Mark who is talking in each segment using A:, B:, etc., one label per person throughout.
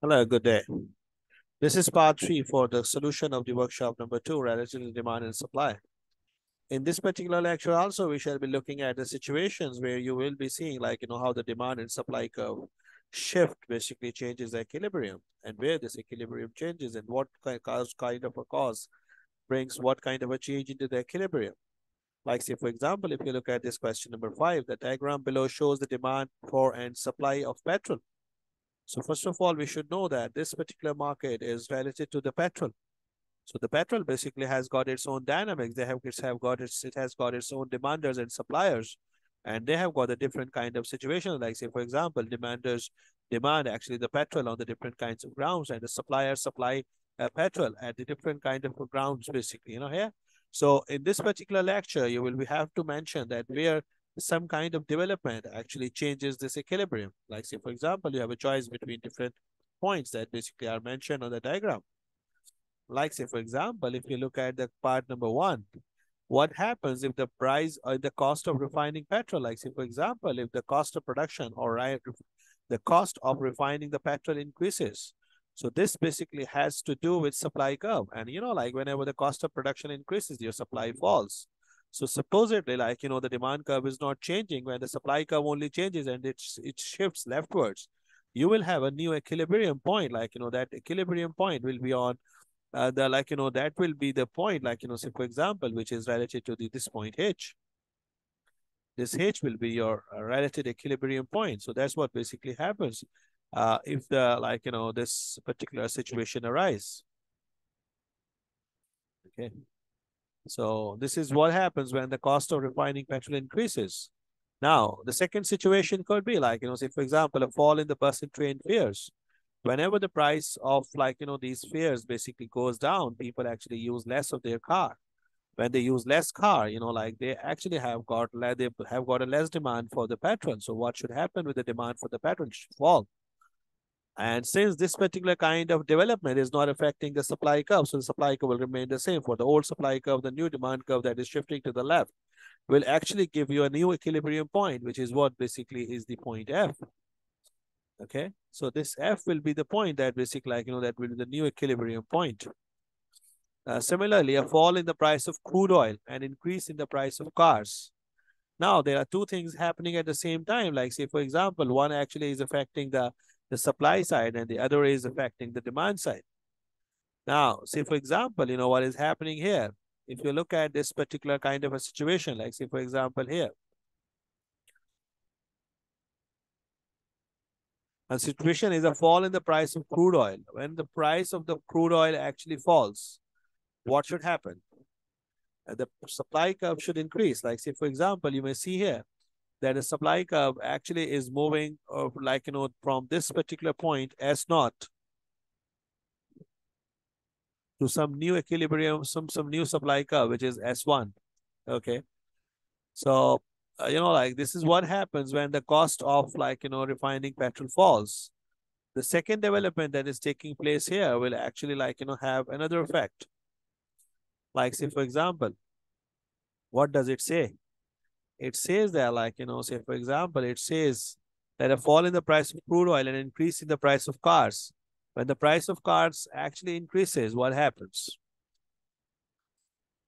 A: Hello, good day. This is part 3 for the solution of the workshop number 2 related to demand and supply. In this particular lecture also, we shall be looking at the situations where you will be seeing how the demand and supply curve shift basically changes the equilibrium, and where this equilibrium changes and what kind of a cause brings what kind of a change into the equilibrium. Like say, for example, if you look at this question number 5, the diagram below shows the demand for and supply of petrol. So first of all, we should know that this particular market is related to the petrol. So the petrol basically has got its own dynamics. It has got its own demanders and suppliers, and they have got a different kind of situation. Like say, for example, demanders demand actually the petrol on the different kinds of grounds, and the suppliers supply petrol at the different kind of grounds, basically, here. So in this particular lecture, we have to mention that where some kind of development actually changes this equilibrium. Like say, for example, you have a choice between different points that basically are mentioned on the diagram. Like say, for example, if you look at the part number 1, what happens if the price or the cost of refining petrol, like say, for example, if the cost of production or the cost of refining the petrol increases. So this basically has to do with supply curve. And like whenever the cost of production increases, your supply falls. So supposedly, the demand curve is not changing when the supply curve only changes and it shifts leftwards. You will have a new equilibrium point, that equilibrium point will be on that will be the point, say, for example, which is related to this point H. This H will be your relative equilibrium point. So that's what basically happens if this particular situation arises. Okay. So this is what happens when the cost of refining petrol increases. Now, the second situation could be say, for example, a fall in the bus and train fares. Whenever the price of these fares basically goes down, people actually use less of their car. When they use less car, they actually have got a less demand for the petrol. So what should happen with the demand for the petrol? It should fall. And since this particular kind of development is not affecting the supply curve, so the supply curve will remain the same. For the old supply curve, the new demand curve that is shifting to the left will actually give you a new equilibrium point, which is what basically is the point F. Okay, so this F will be the point that basically that will be the new equilibrium point. Similarly, a fall in the price of crude oil and increase in the price of cars. Now, there are two things happening at the same time. Like say, for example, one actually is affecting the supply side and the other is affecting the demand side. Now, say, for example, what is happening here. If you look at this particular kind of a situation, like say, for example, here. A situation is a fall in the price of crude oil. When the price of the crude oil actually falls, what should happen? The supply curve should increase. Like say, for example, you may see here that the supply curve actually is moving from this particular point S0 to some new equilibrium, some new supply curve, which is S1. Okay. So, this is what happens when the cost of refining petrol falls. The second development that is taking place here will actually have another effect. Like say, for example, what does it say? It says that say, for example, it says that a fall in the price of crude oil and an increase in the price of cars. When the price of cars actually increases, what happens?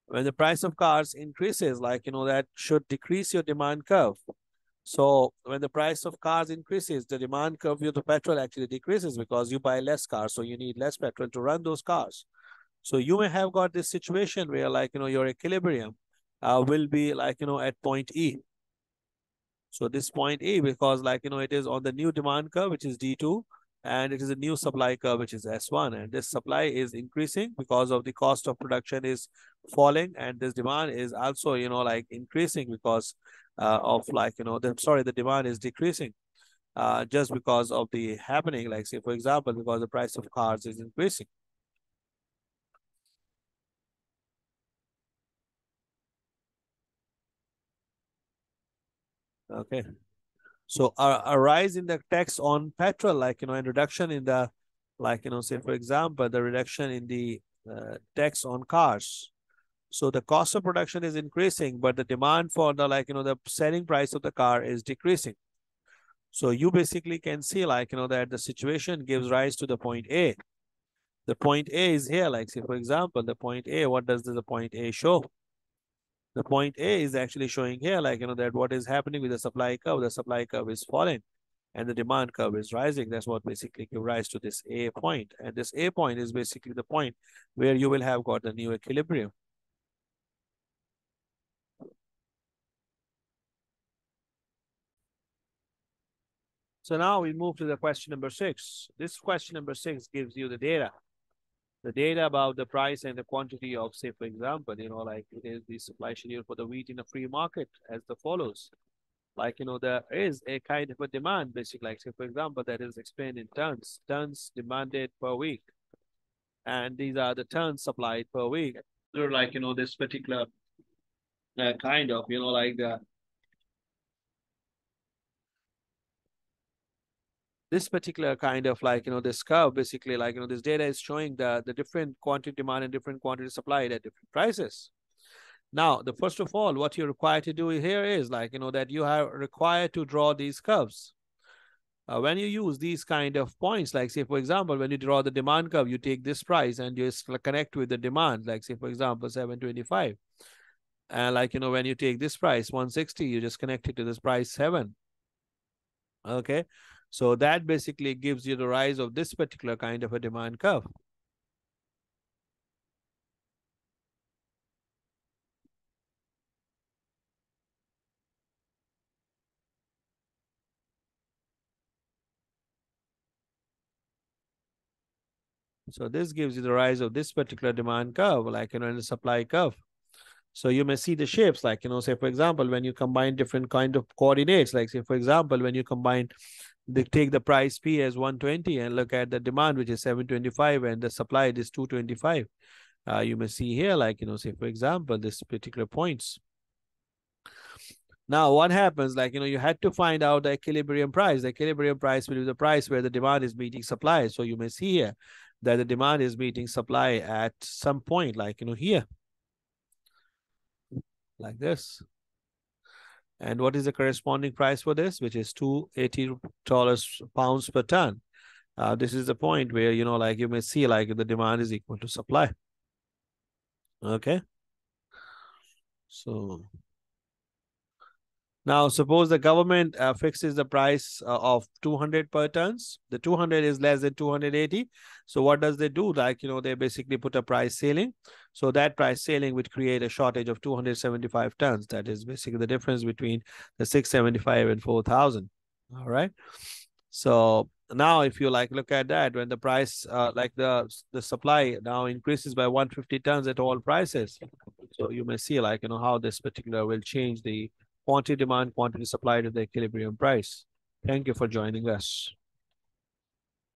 A: When the price of cars increases, that should decrease your demand curve. So when the price of cars increases, the demand curve of the petrol actually decreases because you buy less cars, so you need less petrol to run those cars. So you may have got this situation where your equilibrium will be at point E. So this point E, because it is on the new demand curve, which is D2, and it is a new supply curve, which is S1. And this supply is increasing because of the cost of production is falling, and this demand is also, increasing because of the demand is decreasing just because of the happening, like say, for example, because the price of cars is increasing. Okay. So a rise in the tax on petrol, and reduction in the, say, for example, the reduction in the tax on cars. So the cost of production is increasing, but the demand for the, the selling price of the car is decreasing. So you basically can see like, that the situation gives rise to the point A. The point A is here, like say, for example, the point A, what does the point A show? The point A is actually showing here, like, that what is happening with the supply curve is falling and the demand curve is rising. That's what basically gives rise to this A point. And this A point is basically the point where you will have got the new equilibrium. So now we move to the question number 6. This question number 6 gives you the data about the price and the quantity of, say, for example, like it is the supply schedule for the wheat in a free market as the follows. Like, there is a kind of a demand, basically, like, say, for example, that is explained in tons demanded per week. And these are the tons supplied per week. They're like, this particular kind of, like this particular kind of like, this curve, basically, like, this data is showing the different quantity demand and different quantity supplied at different prices. Now, the first of all, what you're required to do here is like, that you are required to draw these curves. When you use these kind of points, like say, for example, when you draw the demand curve, you take this price and you connect with the demand, like say, for example, 725. And like, when you take this price, 160, you just connect it to this price 7. Okay. So that basically gives you the rise of this particular kind of a demand curve. So this gives you the rise of this particular demand curve, like, in the supply curve. So you may see the shapes, like, say, for example, when you combine different kind of coordinates, like say, for example, when you combine, they take the price P as 120 and look at the demand, which is 725, and the supply is 225. You may see here, like, say, for example, this particular points. Now, what happens, like, you had to find out the equilibrium price. The equilibrium price will be the price where the demand is meeting supply. So you may see here that the demand is meeting supply at some point, like, here, like this. And what is the corresponding price for this, which is $280 pounds per ton. This is the point where, like you may see, like the demand is equal to supply. Okay. So now suppose the government fixes the price of 200 per tons. The 200 is less than 280. So what does they do? Like, they basically put a price ceiling. So that price ceiling would create a shortage of 275 tons. That is basically the difference between the 675 and 4,000. All right. So now if you like look at that, when the price like the supply now increases by 150 tons at all prices. So you may see, like, how this particular will change the quantity demand, quantity supply to the equilibrium price. Thank you for joining us.